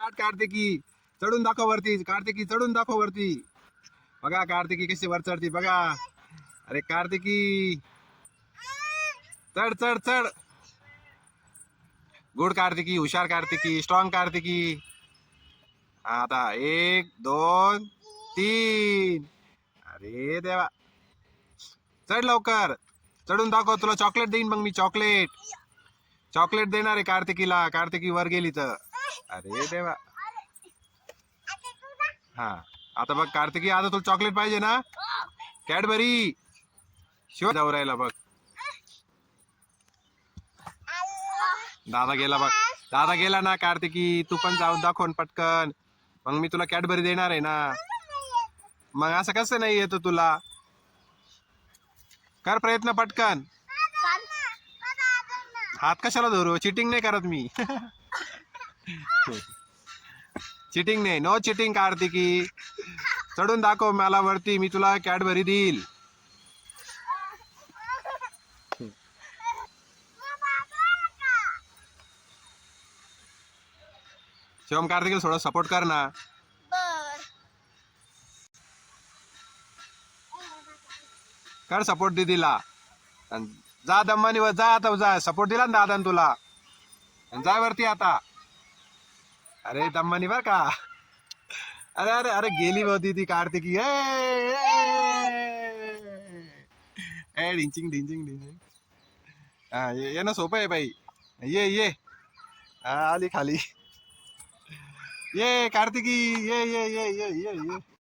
काट कार्तिकी, चढून दाखव वरती. कार्तिकी चढून दाखव वरती. बघा कार्तिकी कशी वर चढती बघा. अरे कार्तिकी चढ चढ चढ. गुड कार्तिकी, हुशार कार्तिकी, स्ट्रॉंग कार्तिकी. आता 1 2 3. अरे देवा, चढ लवकर. चढून दाखव, तुला चॉकलेट देईन मग मी. चॉकलेट देणार आहे कार्तिकीला. कार्तिकी वर गेली तर. अरे देवा. हा आता बघ कार्तिकी, आता तुला चॉकलेट पाहिजे ना. कॅडबरी शिव जाऊ राहिला बघ. दादा गेला बघ. दादा गेला ना कार्तिकी. तू पण जाऊन दाखव पटकन, मग मी तुला कॅडबरी देणार आहे ना. मग असं कसं नाही येतो तुला. कर प्रयत्न पटकन. हात कशाला धरू, चिटिंग नाही करत मी. चिटिंग नाही, नो चिटिंग कार्तिकी. चढून दाखव मला वरती, मी तुला कॅडबरी देईल. शिवम कार्तिकीला थोडं सपोर्ट कर ना. कर सपोर्ट दीदीला. जा दम्मानी वर जा. आता जा, सपोर्ट दिला ना दादान तुला. जा वरती आता. अरे दम्मानी बर का. अरे अरे अरे गेली होती ती कार्तिकी. ए ढिंचिंग ढिंचिंग ढिंचिंग. हा ये ना, सोपं आहे बाई. ये हा आली खाली. ये कार्तिकी, ये ये ये ये ये ये.